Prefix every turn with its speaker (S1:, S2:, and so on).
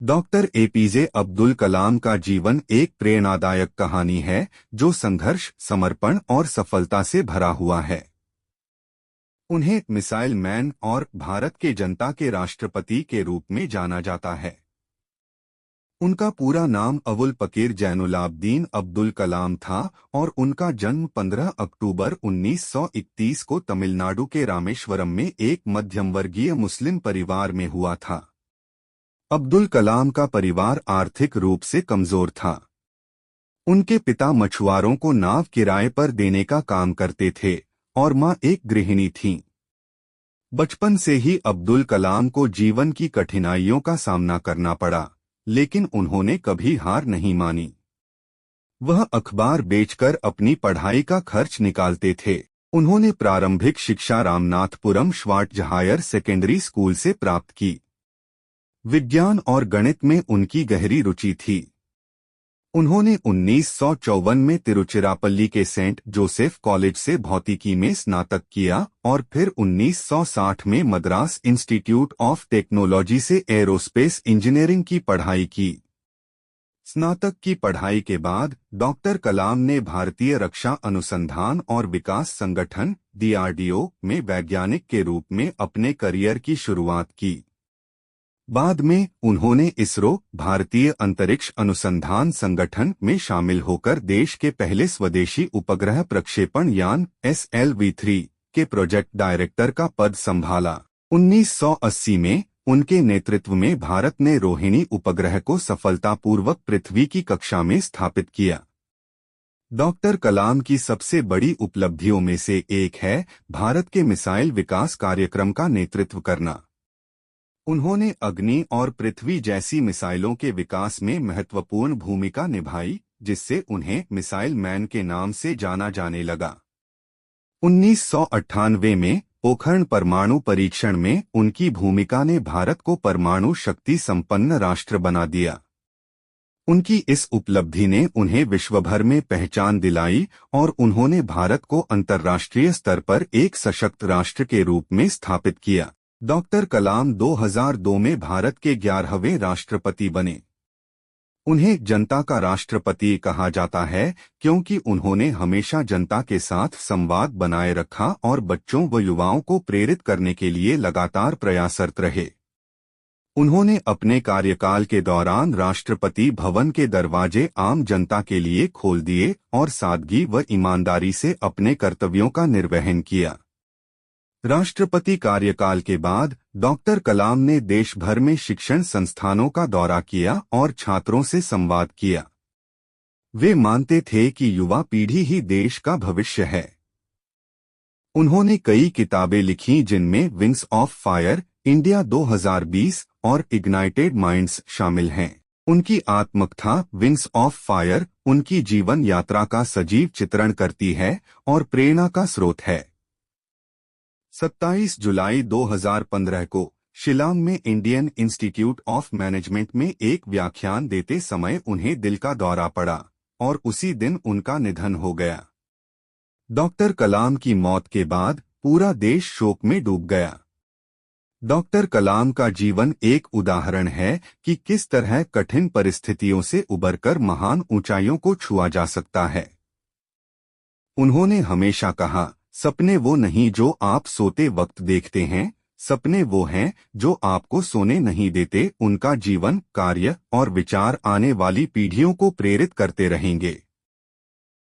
S1: Doctor APJ Abdul Kalam का जीवन एक प्रेरणादायक कहानी है जो संघर्ष, समर्पण और सफलता से भरा हुआ है। उन्हें मिसाइल मैन और भारत के जनता के राष्ट्रपति के रूप में जाना जाता है। उनका पूरा नाम अबुल पकीर जैनुलाब्दीन अब्दुल कलाम था और उनका जन्म 15 अक्टूबर 1931 को तमिलनाडु के रामेश्वरम में एक मध्यम वर्गीय मुस्लिम परिवार में हुआ था। अब्दुल कलाम का परिवार आर्थिक रूप से कमजोर था। उनके पिता मछुआरों को नाव किराए पर देने का काम करते थे और मां एक गृहिणी थीं। बचपन से ही अब्दुल कलाम को जीवन की कठिनाइयों का सामना करना पड़ा, लेकिन उन्होंने कभी हार नहीं मानी। वह अखबार बेचकर अपनी पढ़ाई का खर्च निकालते थे। उन्होंने प्रारंभिक शिक्षा Ramanathapuram Schwartz higher secondary school से प्राप्त की। विज्ञान और गणित में उनकी गहरी रुचि थी। उन्होंने 1954 में तिरुचिरापल्ली के सेंट जोसेफ कॉलेज से भौतिकी में स्नातक किया और फिर 1960 में मद्रास इंस्टीट्यूट ऑफ टेक्नोलॉजी से एरोस्पेस इंजीनियरिंग की पढ़ाई की। स्नातक की पढ़ाई के बाद डॉक्टर कलाम ने भारतीय रक्षा अनुसंधान और विकास संगठन DRDO में वैज्ञानिक के रूप में अपने करियर की शुरुआत की। बाद में उन्होंने इसरो भारतीय अंतरिक्ष अनुसंधान संगठन में शामिल होकर देश के पहले स्वदेशी उपग्रह प्रक्षेपण यान SLV-3 के प्रोजेक्ट डायरेक्टर का पद संभाला। 1980 में उनके नेतृत्व में भारत ने रोहिणी उपग्रह को सफलतापूर्वक पृथ्वी की कक्षा में स्थापित किया। डॉक्टर कलाम की सबसे बड़ी उपलब्धियों में से एक है भारत के मिसाइल विकास कार्यक्रम का नेतृत्व करना। उन्होंने अग्नि और पृथ्वी जैसी मिसाइलों के विकास में महत्वपूर्ण भूमिका निभाई, जिससे उन्हें मिसाइल मैन के नाम से जाना जाने लगा। 1998 में पोखरण परमाणु परीक्षण में उनकी भूमिका ने भारत को परमाणु शक्ति संपन्न राष्ट्र बना दिया। उनकी इस उपलब्धि ने उन्हें विश्वभर में पहचान दिलाई और उन्होंने भारत को अंतर्राष्ट्रीय स्तर पर एक सशक्त राष्ट्र के रूप में स्थापित किया। डॉक्टर कलाम 2002 में भारत के 11वें राष्ट्रपति बने। उन्हें जनता का राष्ट्रपति कहा जाता है क्योंकि उन्होंने हमेशा जनता के साथ संवाद बनाए रखा और बच्चों व युवाओं को प्रेरित करने के लिए लगातार प्रयासरत रहे। उन्होंने अपने कार्यकाल के दौरान राष्ट्रपति भवन के दरवाजे आम जनता के लिए खोल दिए और सादगी व ईमानदारी से अपने कर्तव्यों का निर्वहन किया। राष्ट्रपति कार्यकाल के बाद डॉक्टर कलाम ने देश भर में शिक्षण संस्थानों का दौरा किया और छात्रों से संवाद किया। वे मानते थे कि युवा पीढ़ी ही देश का भविष्य है। उन्होंने कई किताबें लिखीं जिनमें विंग्स ऑफ फायर, इंडिया 2020 और इग्नाइटेड माइंड्स शामिल हैं। उनकी आत्मकथा विंग्स ऑफ फायर उनकी जीवन यात्रा का सजीव चित्रण करती है और प्रेरणा का स्रोत है। 27 जुलाई 2015 को शिलांग में इंडियन इंस्टीट्यूट ऑफ मैनेजमेंट में एक व्याख्यान देते समय उन्हें दिल का दौरा पड़ा और उसी दिन उनका निधन हो गया। डॉक्टर कलाम की मौत के बाद पूरा देश शोक में डूब गया। डॉक्टर कलाम का जीवन एक उदाहरण है कि किस तरह कठिन परिस्थितियों से उबरकर महान ऊंचाइयों को छुआ जा सकता है। उन्होंने हमेशा कहा, सपने वो नहीं जो आप सोते वक्त देखते हैं, सपने वो हैं जो आपको सोने नहीं देते। उनका जीवन, कार्य और विचार आने वाली पीढ़ियों को प्रेरित करते रहेंगे।